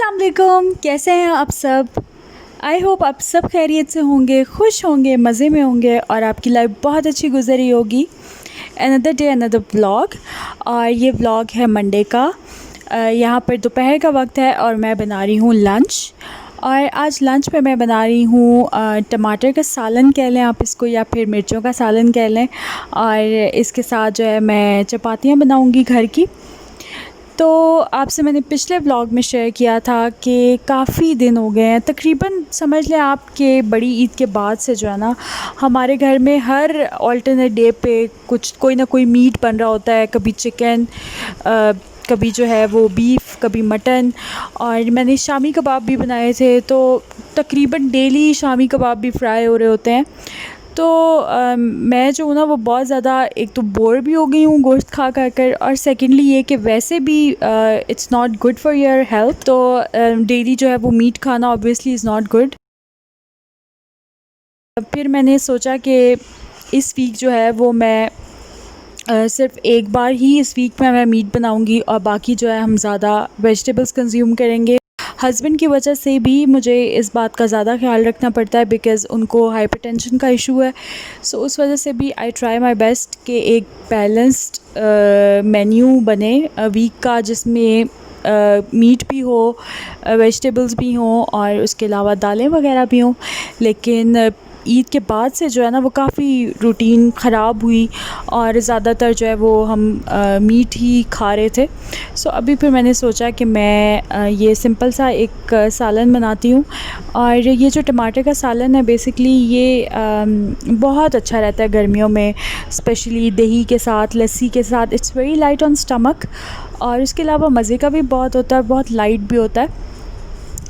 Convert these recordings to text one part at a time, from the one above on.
अस्सलाम वालेकुम, कैसे हैं आप सब। आई होप आप सब खैरियत से होंगे, खुश होंगे, मज़े में होंगे और आपकी लाइफ बहुत अच्छी गुजरी होगी। Another day another vlog. और ये व्लॉग है मंडे का। यहाँ पर दोपहर का वक्त है और मैं बना रही हूँ लंच। और आज लंच पे मैं बना रही हूँ टमाटर का सालन कह लें आप इसको, या फिर मिर्चों का सालन कह लें। और इसके साथ जो है मैं चपातियाँ बनाऊँगी घर की। तो आपसे मैंने पिछले व्लॉग में शेयर किया था कि काफ़ी दिन हो गए हैं, तकरीबन समझ लें आप कि बड़ी ईद के बाद से जो है ना, हमारे घर में हर अल्टरनेट डे पे कुछ कोई ना कोई मीट बन रहा होता है। कभी चिकन, कभी जो है वो बीफ, कभी मटन। और मैंने शामी कबाब भी बनाए थे, तो तकरीबन डेली शामी कबाब भी फ्राई हो रहे होते हैं। तो मैं जो हूँ ना वो बहुत ज़्यादा, एक तो बोर भी हो गई हूँ गोश्त खा कर, और सेकेंडली ये कि वैसे भी it's not good for your health. तो डेली जो है वो मीट खाना ऑब्वियसली इज़ नॉट गुड। फिर मैंने सोचा कि इस वीक जो है वो मैं सिर्फ़ एक बार ही इस वीक में मैं मीट बनाऊंगी, और बाकी जो है हम ज़्यादा वेजिटेबल्स कंज्यूम करेंगे। हस्बैंड की वजह से भी मुझे इस बात का ज़्यादा ख्याल रखना पड़ता है, बिकॉज़ उनको हाइपरटेंशन का इशू है। सो उस वजह से भी आई ट्राई माय बेस्ट कि एक बैलेंस्ड मेन्यू बने वीक का, जिसमें मीट भी हो, वेजिटेबल्स भी हों, और उसके अलावा दालें वगैरह भी हों। लेकिन ईद के बाद से जो है ना वो काफ़ी रूटीन ख़राब हुई, और ज़्यादातर जो है वो हम मीट ही खा रहे थे। सो अभी फिर मैंने सोचा कि मैं ये सिंपल सा एक सालन बनाती हूँ। और ये जो टमाटर का सालन है बेसिकली ये बहुत अच्छा रहता है गर्मियों में, स्पेशली दही के साथ, लस्सी के साथ। It's very light on stomach, और इसके अलावा मज़े का भी बहुत होता है, बहुत लाइट भी होता है।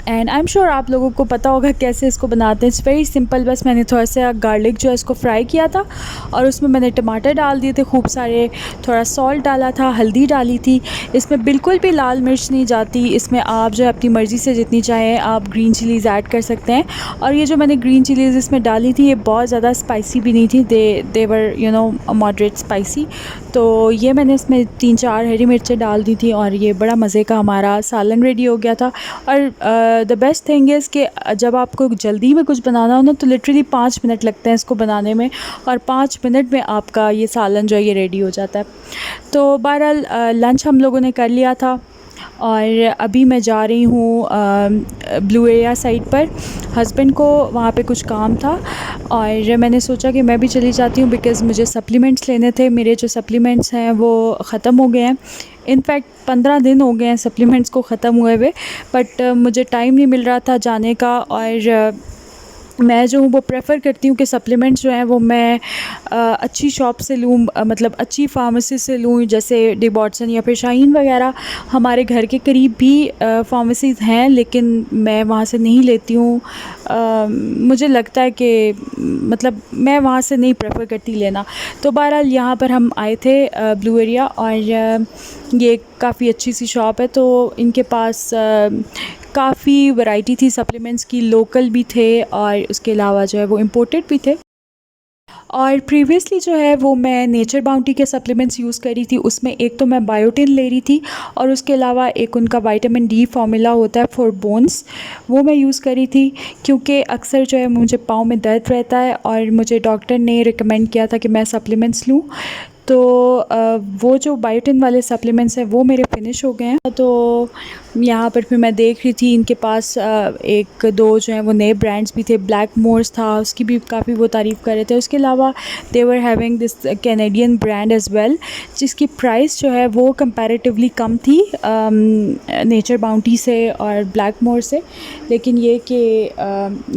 एंड आई एम श्योर आप लोगों को पता होगा कैसे इसको बनाते हैं। It's very simple. बस मैंने थोड़ा सा गार्लिक जो है इसको फ्राई किया था, और उसमें मैंने टमाटर डाल दिए थे खूब सारे, थोड़ा सॉल्ट डाला था, हल्दी डाली थी। इसमें बिल्कुल भी लाल मिर्च नहीं जाती। इसमें आप जो है अपनी मर्ज़ी से जितनी चाहें आप ग्रीन चिलीज़ ऐड कर सकते हैं। और ये जो मैंने ग्रीन चिलीज़ इसमें डाली थी ये बहुत ज़्यादा स्पाइसी भी नहीं थी, दे वर मॉडरेट स्पाइसी। तो ये मैंने इसमें 3-4 हरी मिर्चें डाल दी थी, और ये बड़ा मज़े का हमारा सालन रेडी हो गया था। और द बेस्ट थिंग इज़ कि जब आपको जल्दी में कुछ बनाना हो ना, तो लिटरली 5 मिनट लगते हैं इसको बनाने में, और 5 मिनट में आपका ये सालन जो है ये रेडी हो जाता है। तो बहरहाल लंच हम लोगों ने कर लिया था, और अभी मैं जा रही हूँ ब्लू एरिया साइड पर। हस्बैंड को वहाँ पे कुछ काम था, और मैंने सोचा कि मैं भी चली जाती हूँ, बिकॉज़ मुझे सप्लीमेंट्स लेने थे। मेरे जो सप्लीमेंट्स हैं वो ख़त्म हो गए हैं। इनफैक्ट 15 दिन हो गए हैं सप्लीमेंट्स को ख़त्म हुए हुए, बट मुझे टाइम नहीं मिल रहा था जाने का। और मैं जो हूँ वो प्रेफर करती हूँ कि सप्लीमेंट्स जो हैं वो मैं अच्छी शॉप से लूँ, मतलब अच्छी फार्मेसी से लूँ, जैसे डिबॉट्सन या फिर शाहीन वगैरह। हमारे घर के करीब भी फार्मेसीज़ हैं, लेकिन मैं वहाँ से नहीं लेती हूँ। मुझे लगता है कि मतलब मैं वहाँ से नहीं प्रेफर करती लेना। तो बहरहाल यहाँ पर हम आए थे ब्लू एरिया, और ये काफ़ी अच्छी सी शॉप है। तो इनके पास काफ़ी वैरायटी थी सप्लीमेंट्स की, लोकल भी थे और उसके अलावा जो है वो इम्पोर्टेड भी थे। और प्रीवियसली जो है वो मैं नेचर बाउंटी के सप्लीमेंट्स यूज़ करी थी। उसमें एक तो मैं बायोटिन ले रही थी, और उसके अलावा एक उनका विटामिन डी फार्मूला होता है फॉर बोन्स, वो मैं यूज़ करी थी। क्योंकि अक्सर जो है मुझे पाँव में दर्द रहता है, और मुझे डॉक्टर ने रिकमेंड किया था कि मैं सप्लीमेंट्स लूँ। तो वो जो बायोटिन वाले सप्लीमेंट्स हैं वो मेरे फ़िनिश हो गए हैं। तो यहाँ पर फिर मैं देख रही थी इनके पास एक दो जो हैं वो नए ब्रांड्स भी थे। ब्लैक मोर्स था, उसकी भी काफ़ी वो तारीफ़ कर रहे थे। उसके अलावा they were having this Canadian brand as well, जिसकी प्राइस जो है वो कंपैरेटिवली कम थी नेचर बाउंटी से और ब्लैक मोर से। लेकिन ये कि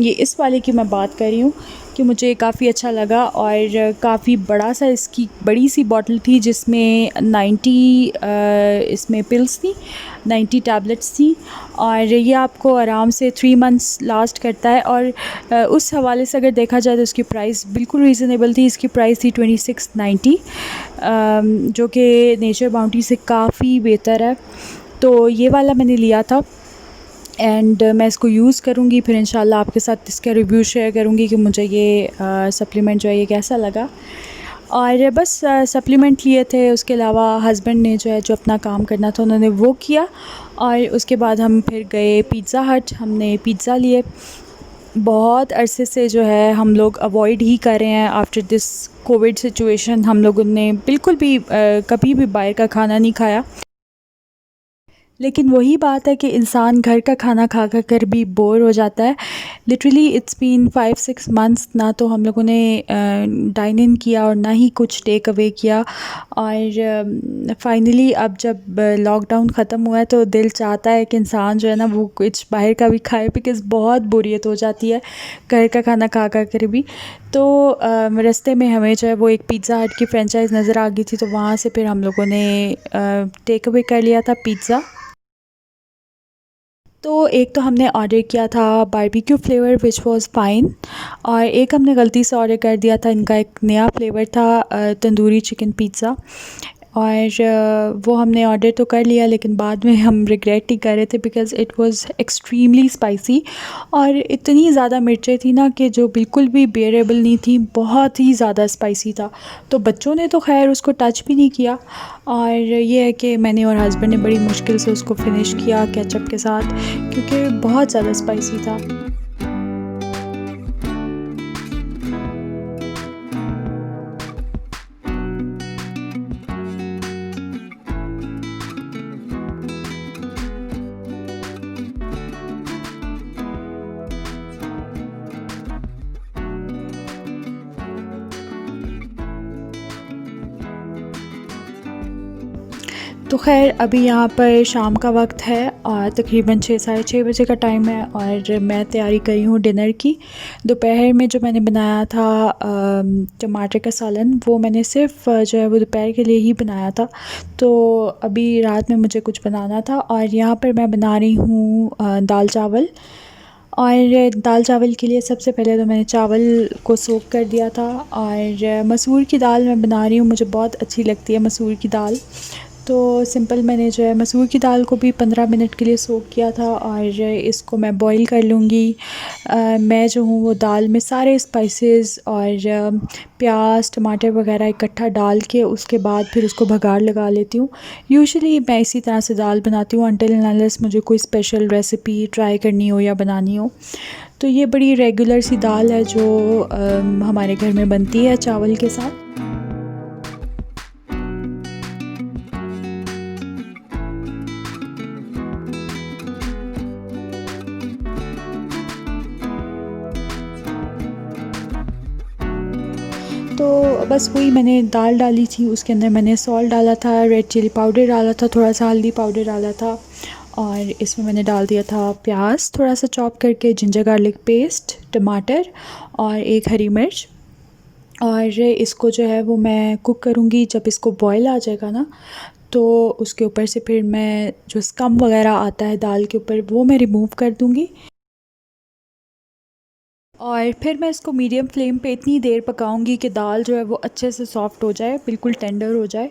ये इस वाले की मैं बात कर रही हूँ कि मुझे काफ़ी अच्छा लगा, और काफ़ी बड़ा सा इसकी बड़ी सी बॉटल थी, जिसमें 90 इसमें पिल्स थी, 90 टैबलेट्स थी। और ये आपको आराम से 3 मंथ्स लास्ट करता है। और उस हवाले से अगर देखा जाए तो इसकी प्राइस बिल्कुल रीज़नेबल थी। इसकी प्राइस थी 2690, जो कि नेचर बाउंटी से काफ़ी बेहतर है। तो ये वाला मैंने लिया था, एंड मैं इसको यूज़ करूँगी। फिर इंशाल्लाह आपके साथ इसका रिव्यू शेयर करूँगी कि मुझे ये सप्लीमेंट जो है ये कैसा लगा। और बस सप्लीमेंट लिए थे। उसके अलावा हस्बैंड ने जो है जो अपना काम करना था उन्होंने वो किया। और उसके बाद हम फिर गए पिज़्ज़ा हट, हमने पिज़्ज़ा लिए। बहुत अरसे से जो है हम लोग अवॉइड ही कर रहे हैं आफ्टर दिस कोविड सिचुएशन। हम लोगों ने बिल्कुल भी कभी भी बाहर का खाना नहीं खाया। लेकिन वही बात है कि इंसान घर का खाना खा कर भी बोर हो जाता है। लिटरली इट्स बीन 5-6 मंथ्स ना तो हम लोगों ने डाइन इन किया और ना ही कुछ टेक अवे किया। और फाइनली अब जब लॉकडाउन ख़त्म हुआ है तो दिल चाहता है कि इंसान जो है ना वो कुछ बाहर का भी खाए, बिकॉज़ बहुत बोरियत हो जाती है घर का खाना खा कर भी। तो रास्ते में हमें जो है वो एक पिज़्ज़ा हट की फ्रेंचाइज़ नज़र आ गई थी, तो वहाँ से फिर हम लोगों ने टेक अवे कर लिया था पिज़्ज़ा। तो एक तो हमने ऑर्डर किया था barbecue flavour which was fine, और एक हमने गलती से ऑर्डर कर दिया था, इनका एक नया फ्लेवर था तंदूरी चिकन पिज़्ज़ा। और वो हमने ऑर्डर तो कर लिया लेकिन बाद में हम रिग्रेट ही कर रहे थे because it was extremely spicy. और इतनी ज़्यादा मिर्चें थी ना कि जो बिल्कुल भी बेरेबल नहीं थी, बहुत ही ज़्यादा स्पाइसी था। तो बच्चों ने तो ख़ैर उसको टच भी नहीं किया, और ये है कि मैंने और हस्बैंड ने बड़ी मुश्किल से उसको फ़िनिश किया केचप के साथ, क्योंकि बहुत ज़्यादा स्पाइसी था। तो ख़ैर अभी यहाँ पर शाम का वक्त है और तकरीबन 6 साढ़े 6 बजे का टाइम है, और मैं तैयारी कर रही हूँ डिनर की। दोपहर में जो मैंने बनाया था टमाटर का सालन, वो मैंने सिर्फ़ जो है वो दोपहर के लिए ही बनाया था। तो अभी रात में मुझे कुछ बनाना था, और यहाँ पर मैं बना रही हूँ दाल चावल। और दाल चावल के लिए सबसे पहले तो मैंने चावल को सोक कर दिया था। और मसूर की दाल मैं बना रही हूँ, मुझे बहुत अच्छी लगती है मसूर की दाल। तो सिंपल मैंने जो है मसूर की दाल को भी 15 मिनट के लिए सोक किया था, और इसको मैं बॉईल कर लूँगी। मैं जो हूँ वो दाल में सारे स्पाइसेस और प्याज टमाटर वगैरह इकट्ठा डाल के उसके बाद फिर उसको बघार लगा लेती हूँ। यूजुअली मैं इसी तरह से दाल बनाती हूँ अनटिल एंड अनलेस मुझे कोई स्पेशल रेसिपी ट्राई करनी हो या बनानी हो। तो ये बड़ी रेगुलर सी दाल है जो हमारे घर में बनती है चावल के साथ। तो बस वही मैंने दाल डाली थी, उसके अंदर मैंने सॉल्ट डाला था, रेड चिली पाउडर डाला था, थोड़ा सा हल्दी पाउडर डाला था, और इसमें मैंने डाल दिया था प्याज थोड़ा सा चॉप करके, जिंजर गार्लिक पेस्ट, टमाटर और एक हरी मिर्च। और इसको जो है वो मैं कुक करूँगी। जब इसको बॉयल आ जाएगा ना, तो उसके ऊपर से फिर मैं जो स्कम वगैरह आता है दाल के ऊपर वो मैं रिमूव कर दूँगी। और फिर मैं इसको मीडियम फ्लेम पे इतनी देर पकाऊंगी कि दाल जो है वो अच्छे से सॉफ़्ट हो जाए, बिल्कुल टेंडर हो जाए।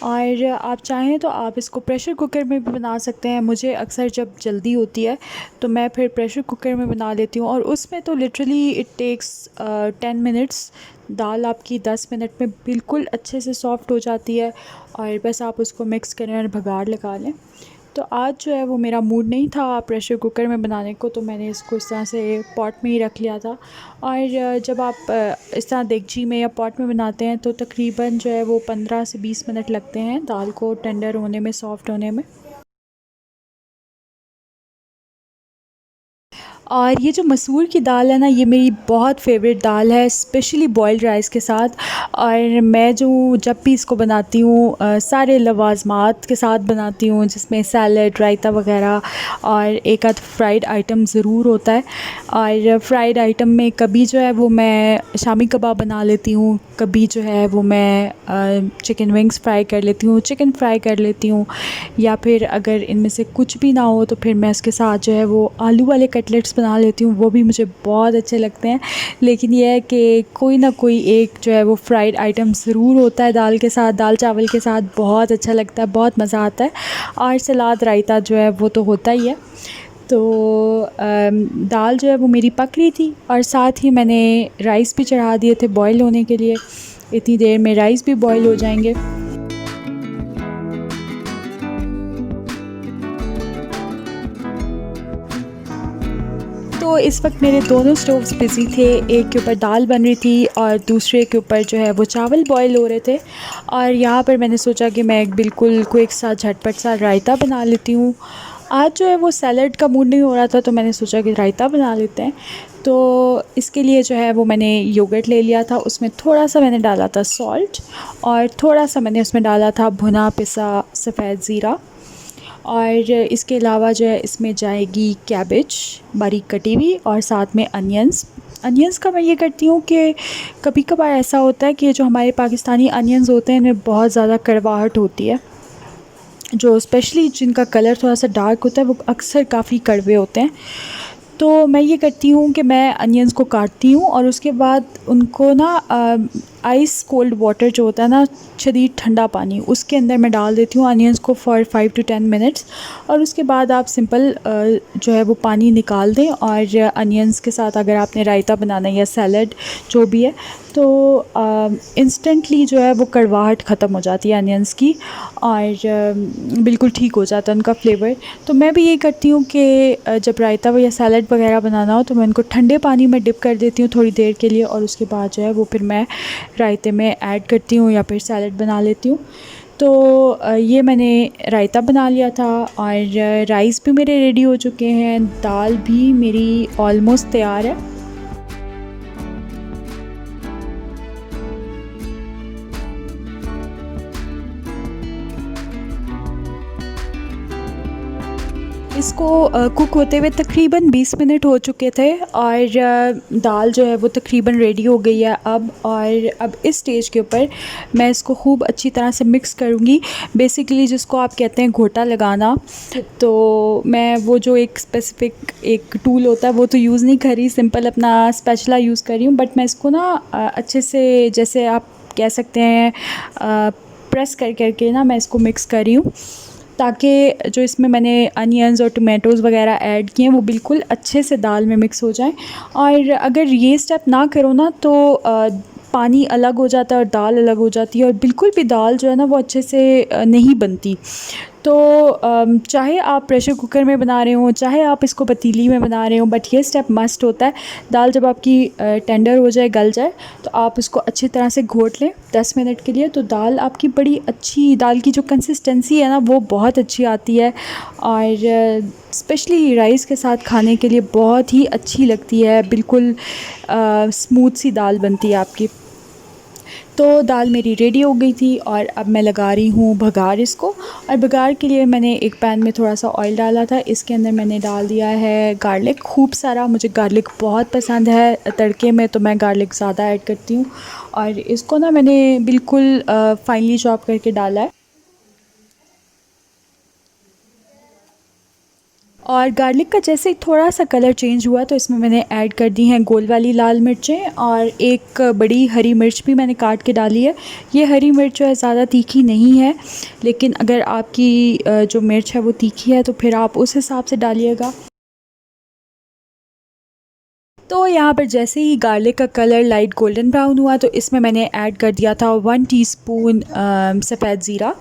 और आप चाहें तो आप इसको प्रेशर कुकर में भी बना सकते हैं। मुझे अक्सर जब जल्दी होती है तो मैं फिर प्रेशर कुकर में बना लेती हूँ, और उसमें तो लिटरली इट टेक्स 10 मिनट्स। दाल आपकी 10 मिनट में बिल्कुल अच्छे से सॉफ़्ट हो जाती है, और बस आप उसको मिक्स करें और बघार लगा लें। तो आज जो है वो मेरा मूड नहीं था प्रेशर कुकर में बनाने को, तो मैंने इसको इस तरह से पॉट में ही रख लिया था। और जब आप इस तरह देगची में या पॉट में बनाते हैं तो तकरीबन जो है वो 15 से 20 मिनट लगते हैं दाल को टेंडर होने में, सॉफ़्ट होने में। और ये जो मसूर की दाल है ना, ये मेरी बहुत फेवरेट दाल है, स्पेशली बॉइल्ड राइस के साथ। और मैं जो जब भी इसको बनाती हूँ सारे लवाज़मात के साथ बनाती हूँ, जिसमें सैलड रायता वगैरह और एक आध फ्राइड आइटम ज़रूर होता है। और फ्राइड आइटम में कभी जो है वो मैं शामी कबाब बना लेती हूँ, कभी जो है वो मैं चिकन विंग्स फ्राई कर लेती हूँ, चिकन फ्राई कर लेती हूँ, या फिर अगर इनमें से कुछ भी ना हो तो फिर मैं इसके साथ जो है वो आलू वाले कटलेट्स बना लेती हूँ, वो भी मुझे बहुत अच्छे लगते हैं। लेकिन यह है कि कोई ना कोई एक जो है वो फ्राइड आइटम ज़रूर होता है दाल के साथ, दाल चावल के साथ बहुत अच्छा लगता है, बहुत मज़ा आता है। और सलाद रायता जो है वो तो होता ही है। तो दाल जो है वो मेरी पक रही थी, और साथ ही मैंने राइस भी चढ़ा दिए थे बॉयल होने के लिए। इतनी देर में राइस भी बॉईल हो जाएंगे। तो इस वक्त मेरे दोनों स्टोव्स बिज़ी थे, एक के ऊपर दाल बन रही थी और दूसरे के ऊपर जो है वो चावल बॉईल हो रहे थे। और यहाँ पर मैंने सोचा कि मैं एक बिल्कुल क्विक सा झटपट सा रायता बना लेती हूँ। आज जो है वो सैलड का मूड नहीं हो रहा था, तो मैंने सोचा कि रायता बना लेते हैं। तो इसके लिए जो है वो मैंने योगर्ट ले लिया था, उसमें थोड़ा सा मैंने डाला था सॉल्ट और थोड़ा सा मैंने उसमें डाला था भुना पिसा सफ़ेद ज़ीरा। और इसके अलावा जो है इसमें जाएगी कैबेज बारीक कटी हुई और साथ में अनियंस का मैं ये करती हूँ कि कभी कभार ऐसा होता है कि जो हमारे पाकिस्तानी अनियंस होते हैं इनमें बहुत ज़्यादा कड़वाहट होती है, जो स्पेशली जिनका कलर थोड़ा सा डार्क होता है वो अक्सर काफ़ी कड़वे होते हैं। तो मैं ये करती हूँ कि मैं अनियंस को काटती हूँ और उसके बाद उनको ना आइस कोल्ड वाटर जो होता है ना, शदीद ठंडा पानी, उसके अंदर मैं डाल देती हूँ अनियंस को फॉर 5 to 10 मिनट्स। और उसके बाद आप सिंपल जो है वो पानी निकाल दें और अनियंस के साथ अगर आपने रायता बनाना है या सैलड जो भी है, तो इंस्टेंटली जो है वो कड़वाहट ख़त्म हो जाती है अनियंस की और बिल्कुल ठीक हो जाता है उनका फ्लेवर। तो मैं भी ये करती हूँ कि जब रायता या सैलड वगैरह बनाना हो तो मैं उनको ठंडे पानी में डिप कर देती हूँ थोड़ी देर के लिए, और उसके बाद जो है वो फिर मैं रायते में ऐड करती हूँ या फिर सैलड बना लेती हूँ। तो ये मैंने रायता बना लिया था और राइस भी मेरे रेडी हो चुके हैं, दाल भी मेरी ऑलमोस्ट तैयार है। इसको कुक होते हुए तकरीबन 20 मिनट हो चुके थे और दाल जो है वो तकरीबन रेडी हो गई है अब इस स्टेज के ऊपर मैं इसको खूब अच्छी तरह से मिक्स करूँगी, बेसिकली जिसको आप कहते हैं घोटा लगाना। तो मैं वो जो एक स्पेसिफ़िक एक टूल होता है वो तो यूज़ नहीं कर रही, सिंपल अपना स्पैचुला यूज़ कर रही हूँ, बट मैं इसको ना अच्छे से, जैसे आप कह सकते हैं, प्रेस कर करके ना मैं इसको मिक्स कर रही हूँ, ताकि जो इसमें मैंने अनियंस और टमाटोज़ वगैरह ऐड किए हैं वो बिल्कुल अच्छे से दाल में मिक्स हो जाएं। और अगर ये स्टेप ना करो ना तो पानी अलग हो जाता है और दाल अलग हो जाती है और बिल्कुल भी दाल जो है ना वो अच्छे से नहीं बनती। तो चाहे आप प्रेशर कुकर में बना रहे हो, चाहे आप इसको पतीली में बना रहे हो, बट ये स्टेप मस्ट होता है। दाल जब आपकी टेंडर हो जाए, गल जाए, तो आप इसको अच्छी तरह से घोट लें 10 मिनट के लिए, तो दाल आपकी बड़ी अच्छी, दाल की जो कंसिस्टेंसी है ना वो बहुत अच्छी आती है और स्पेशली राइस के साथ खाने के लिए बहुत ही अच्छी लगती है, बिल्कुल स्मूथ सी दाल बनती है आपकी। तो दाल मेरी रेडी हो गई थी और अब मैं लगा रही हूँ भगार इसको। और भगार के लिए मैंने एक पैन में थोड़ा सा ऑयल डाला था, इसके अंदर मैंने डाल दिया है गार्लिक खूब सारा, मुझे गार्लिक बहुत पसंद है तड़के में, तो मैं गार्लिक ज़्यादा ऐड करती हूँ। और इसको ना मैंने बिल्कुल फाइनली चॉप करके डाला है। और गार्लिक का जैसे ही थोड़ा सा कलर चेंज हुआ तो इसमें मैंने ऐड कर दी हैं गोल वाली लाल मिर्चें और एक बड़ी हरी मिर्च भी मैंने काट के डाली है। ये हरी मिर्च जो है ज़्यादा तीखी नहीं है, लेकिन अगर आपकी जो मिर्च है वो तीखी है तो फिर आप उस हिसाब से डालिएगा। तो यहाँ पर जैसे ही गार्लिक का कलर लाइट गोल्डन ब्राउन हुआ तो इसमें मैंने ऐड कर दिया था 1 टीस्पून सफ़ेद ज़ीरा।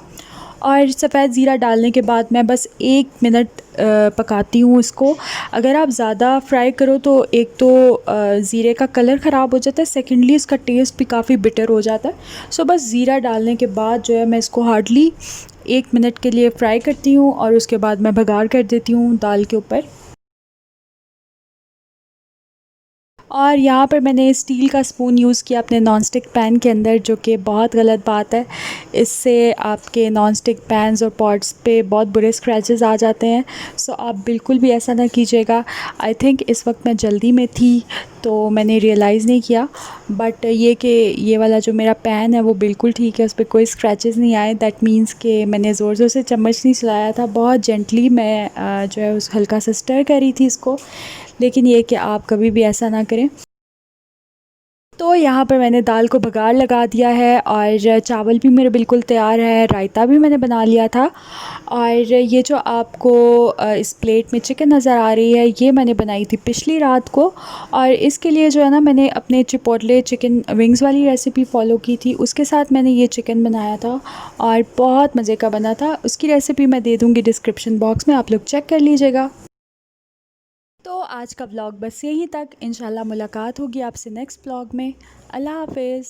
और सफ़ेद ज़ीरा डालने के बाद मैं बस 1 मिनट पकाती हूँ इसको। अगर आप ज़्यादा फ्राई करो तो एक तो ज़ीरे का कलर ख़राब हो जाता है, सेकेंडली इसका टेस्ट भी काफ़ी बिटर हो जाता है। सो बस ज़ीरा डालने के बाद जो है मैं इसको हार्डली 1 मिनट के लिए फ़्राई करती हूँ और उसके बाद मैं भगार कर देती हूँ दाल के ऊपर। और यहाँ पर मैंने स्टील का स्पून यूज़ किया अपने नॉन स्टिक पैन के अंदर, जो कि बहुत गलत बात है। इससे आपके नॉन स्टिक पैन्स और पॉट्स पे बहुत बुरे स्क्रैचेस आ जाते हैं। सो आप बिल्कुल भी ऐसा ना कीजिएगा। आई थिंक इस वक्त मैं जल्दी में थी तो मैंने रियलाइज़ नहीं किया, बट ये कि ये वाला जो मेरा पैन है वो बिल्कुल ठीक है, उस पर कोई स्क्रैचेस नहीं आए। दैट मीन्स कि मैंने ज़ोर ज़ोर से चम्मच नहीं चलाया था, बहुत जेंटली मैं जो है उस हल्का सा स्टर कर रही थी इसको। लेकिन ये कि आप कभी भी ऐसा ना करें। तो यहाँ पर मैंने दाल को बघार लगा दिया है और चावल भी मेरे बिल्कुल तैयार है, रायता भी मैंने बना लिया था। और ये जो आपको इस प्लेट में चिकन नज़र आ रही है, ये मैंने बनाई थी पिछली रात को। और इसके लिए जो है ना, मैंने अपने चिपोटले चिकन विंग्स वाली रेसिपी फ़ॉलो की थी, उसके साथ मैंने ये चिकन बनाया था और बहुत मज़े का बना था। उसकी रेसिपी मैं दे दूँगी डिस्क्रिप्शन बॉक्स में, आप लोग चेक कर लीजिएगा। तो आज का व्लॉग बस यहीं तक। इंशाल्लाह मुलाकात होगी आपसे नेक्स्ट व्लॉग में। अल्लाह हाफ़िज़।